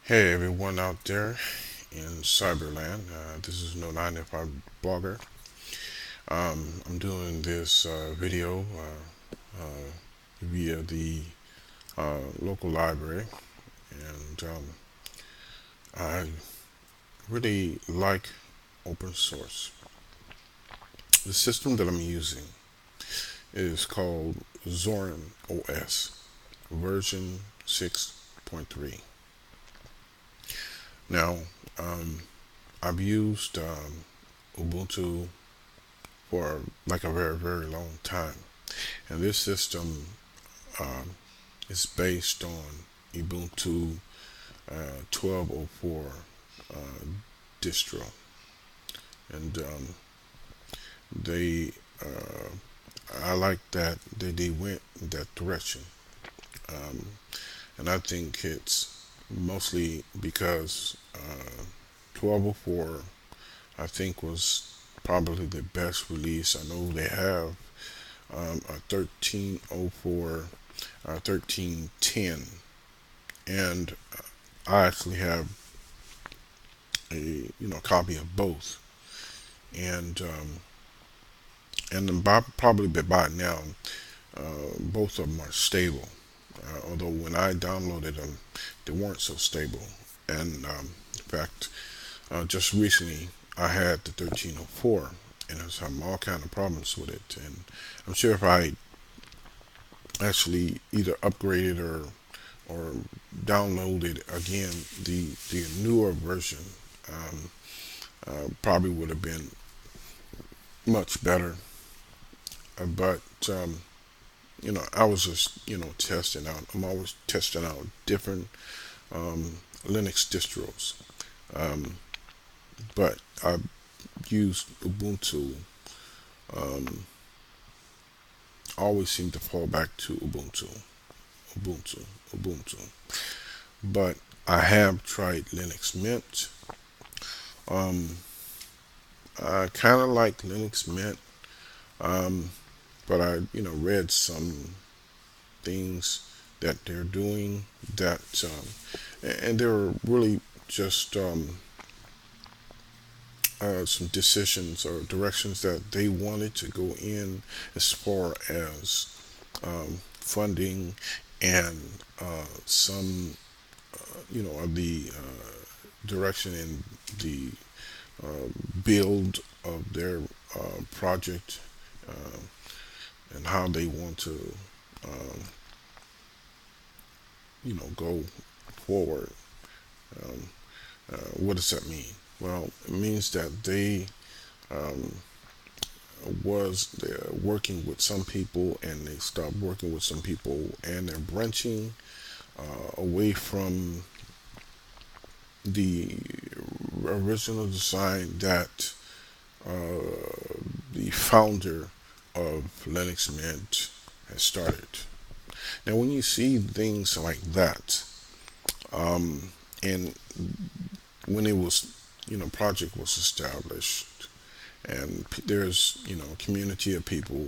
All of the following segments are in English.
Hey everyone out there in Cyberland. This is No 9 to 5 Blogger. I'm doing this video via the local library, and I really like open source. The system that I'm using is called Zorin OS version 6.3. Now, um, I've used Ubuntu for like a very, very long time. And this system um, is based on Ubuntu 12.04 uh, distro. And they, I like that they went in that direction. Um, and I think it's mostly because 12.04, I think, was probably the best release. I know they have a 1304, 1310, and I actually have a copy of both, and probably by now, both of them are stable. Although when I downloaded them, they weren't so stable, and in fact, just recently I had the 1304, and I was having all kind of problems with it, and I'm sure if I actually either upgraded or downloaded again the newer version, um, probably would have been much better. But I was just testing out. I'm always testing out different um, Linux distros. Um, but I used Ubuntu. Um, always seem to fall back to Ubuntu, Ubuntu. But I have tried Linux Mint. Um, I kind of like Linux Mint, um, but I read some things that they're doing that, and they were really just some decisions or directions that they wanted to go in as far as funding and some of the direction in the build of their project, uh, and how they want to um, go forward. Um, what does that mean? Well, it means that they um, was they're working with some people and they stopped working with some people, and they're branching away from the original design that the founder of Linux Mint has started. Now, when you see things like that, um, and when it was, project was established, and there's, a community of people,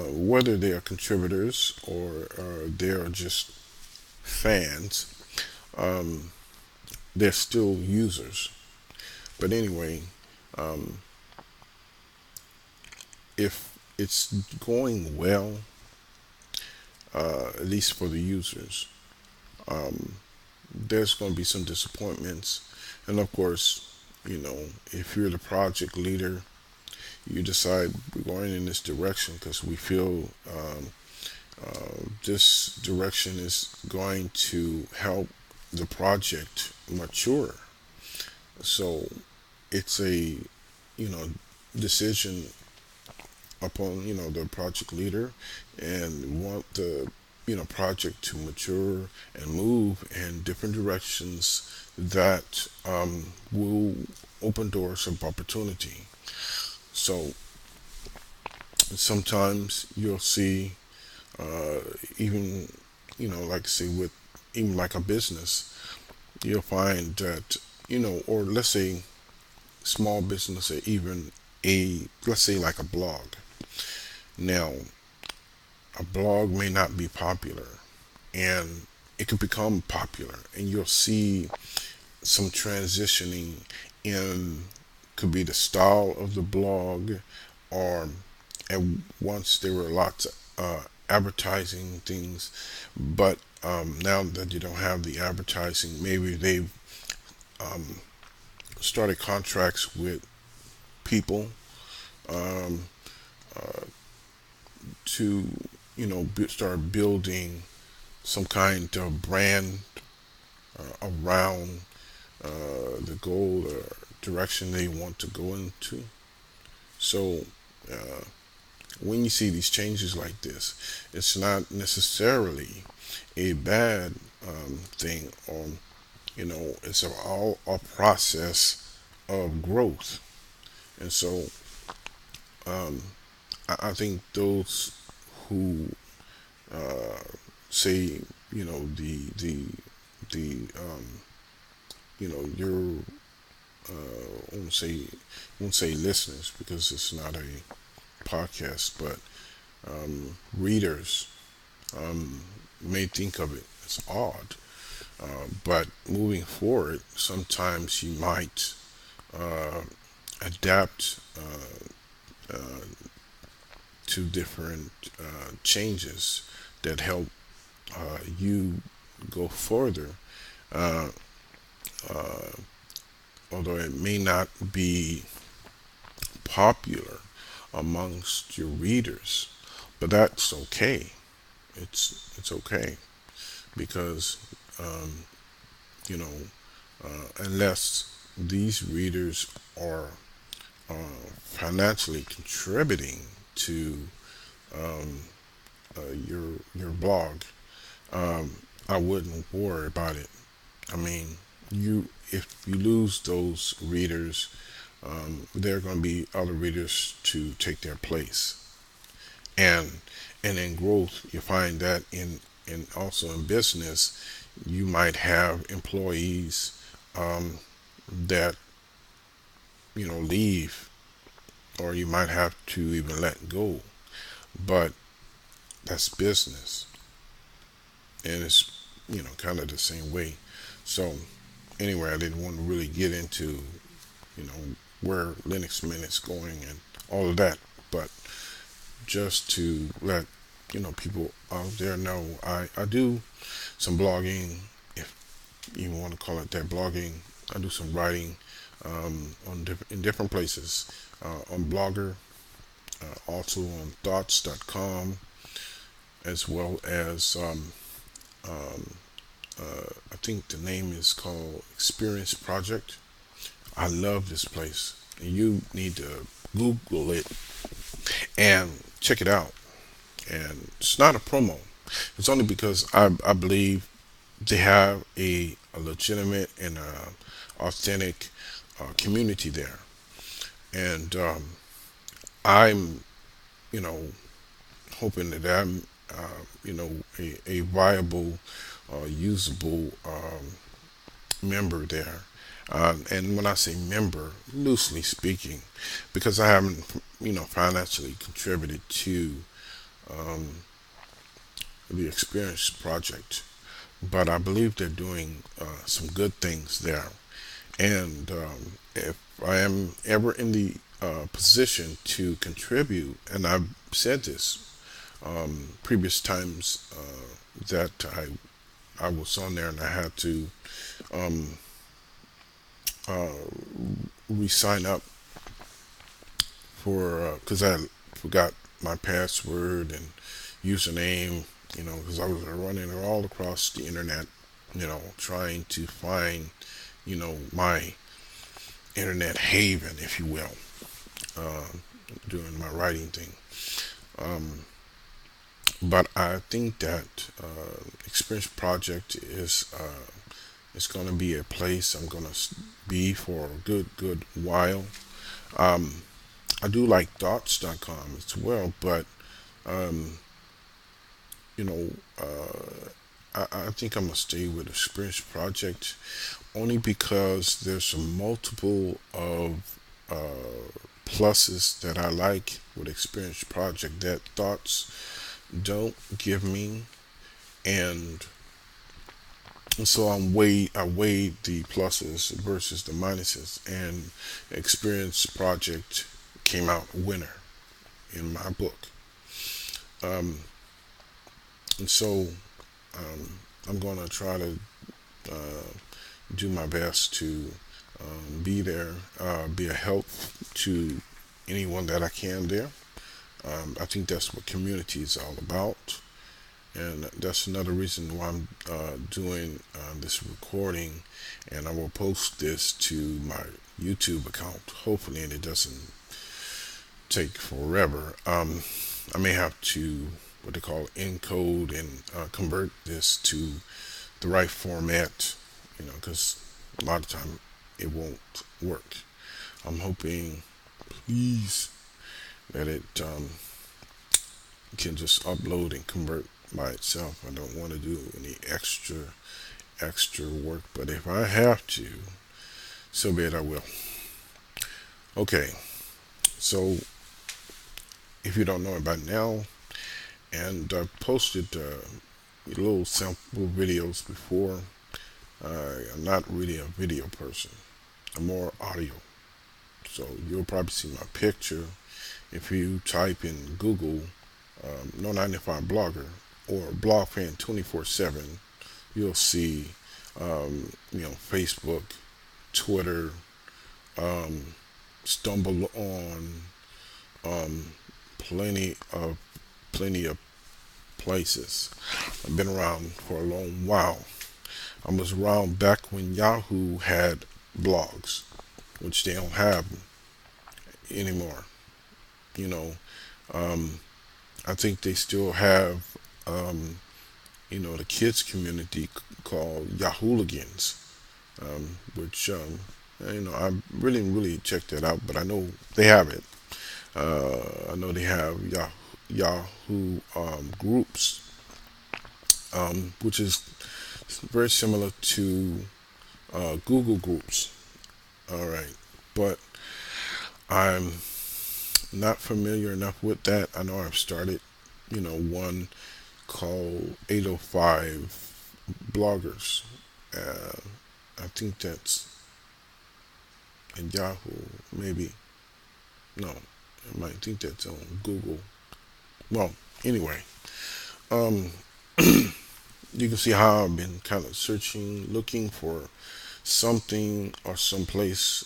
whether they are contributors or they are just fans, um, they're still users. But anyway, um, if it's going well, at least for the users, um, there's going to be some disappointments. And of course, if you're the project leader, you decide we're going in this direction because we feel this direction is going to help the project mature. So it's a decision upon the project leader, and want the project to mature and move in different directions that will open doors of opportunity. So sometimes you'll see, even like say with even like a business, you'll find that or let's say small business, or even a let's say like a blog. Now, a blog may not be popular, and it could become popular, and you'll see some transitioning in, could be the style of the blog, or at once there were lots of advertising things, but now that you don't have the advertising, maybe they've started contracts with people um, to start building some kind of brand around the goal or direction they want to go into. So uh, when you see these changes like this, it's not necessarily a bad thing. It's all a process of growth, and so um, I think those who say, the your I won't say listeners because it's not a podcast, but readers may think of it as odd. But moving forward, sometimes you might adapt to different changes that help you go further. Uh, uh, Although it may not be popular amongst your readers, but that's okay. It's okay because um, you know unless these readers are financially contributing to um, your blog, um, I wouldn't worry about it. I mean, you if you lose those readers, there are going to be other readers to take their place, and in growth, you find that in also in business, you might have employees um, that leave, or you might have to even let go. But that's business, and it's kind of the same way. So anyway, I didn't want to really get into where Linux Minute's going and all of that, but just to let people out there know, I do some blogging, if you want to call it that, blogging. I do some writing in different places, on Blogger, also on thoughts.com, as well as um, I think the name is called Experience Project. I love this place. You need to Google it and check it out. And it's not a promo. It's only because I believe they have a legitimate and authentic community there. And I'm, you know, hoping that I'm, a viable, usable member there. And when I say member, loosely speaking, because I haven't, financially contributed to um, the Experience Project, but I believe they're doing some good things there. And if I am ever in the position to contribute, and I've said this previous times that I was on there and I had to um, re-sign up for because I forgot my password and username, because I was running it all across the internet, trying to find, my internet haven, if you will, uh, doing my writing thing. Um, but I think that Experience Project is going to be a place I'm going to be for a good while. Um, I do like thoughts.com as well, but um, you know, I think I'm gonna stay with Experience Project only because there's some multiple of pluses that I like with Experience Project that Thoughts don't give me, and So I weighed the pluses versus the minuses, and Experience Project came out winner in my book. Um, and so um, I'm gonna try to uh, do my best to be there, be a help to anyone that I can there. I think that's what community is all about, and that's another reason why I'm doing this recording, and I will post this to my YouTube account, hopefully, and it doesn't take forever. I may have to what they call encode and convert this to the right format, because a lot of time it won't work. I'm hoping, please, that it can just upload and convert by itself. I don't want to do any extra work, but if I have to, so be it. I will. Okay, so if you don't know about now, and I posted little sample videos before. I'm not really a video person. I'm more audio. So you'll probably see my picture if you type in Google No 95 Blogger or Blog Fan 24/7. You'll see Facebook, Twitter, um, stumble on um, plenty of plenty of places. I've been around for a long while. I was around back when Yahoo had blogs, which they don't have anymore. You know, um, I think they still have, um, the kids community called Yahooligans, which I really checked that out, but I know they have it. I know they have Yahoo groups, which is very similar to Google groups. All right, but I'm not familiar enough with that. I know I've started, one called 805 bloggers. Uh, I think that's in Yahoo, maybe. No, I might think that's on Google. Well, anyway, um, you can see how I've been kind of searching, looking for something or someplace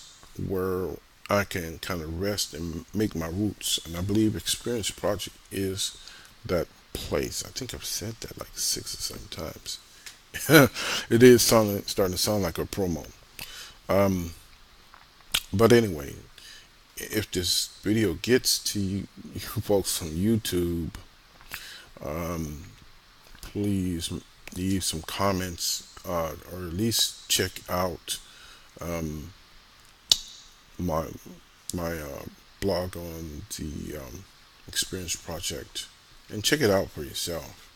where I can kind of rest and make my roots. And I believe Experience Project is that place. I think I've said that like 6 or 7 times. It is starting to sound like a promo. Um, but anyway, if this video gets to you folks on YouTube, um, please leave some comments or at least check out um, my blog on the Experience Project and check it out for yourself.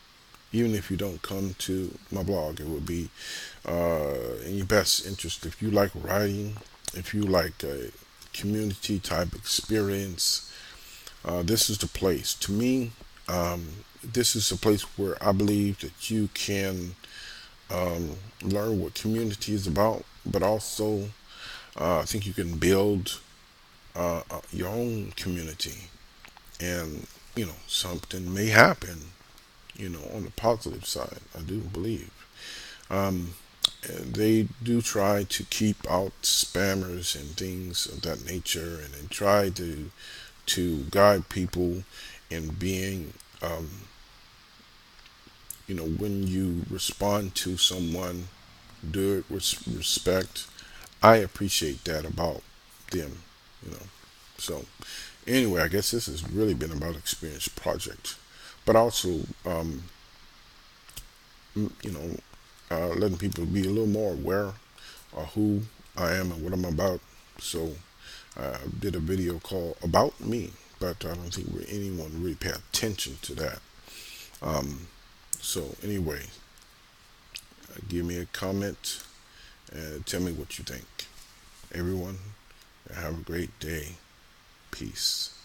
Even if you don't come to my blog, it would be in your best interest. If you like writing, if you like a community type experience, this is the place. To me, um, this is a place where I believe that you can um, learn what community is about, but also I think you can build your own community, and something may happen. On the positive side, I do believe. Um, and they do try to keep out spammers and things of that nature, and they try to guide people in being, um, when you respond to someone, do it with respect. I appreciate that about them, you know. So anyway, I guess this has really been about Experience Project, but also, letting people be a little more aware of who I am and what I'm about. So I did a video called About Me, but I don't think anyone really pay attention to that. Um, so anyway, give me a comment and tell me what you think. Everyone, have a great day. Peace.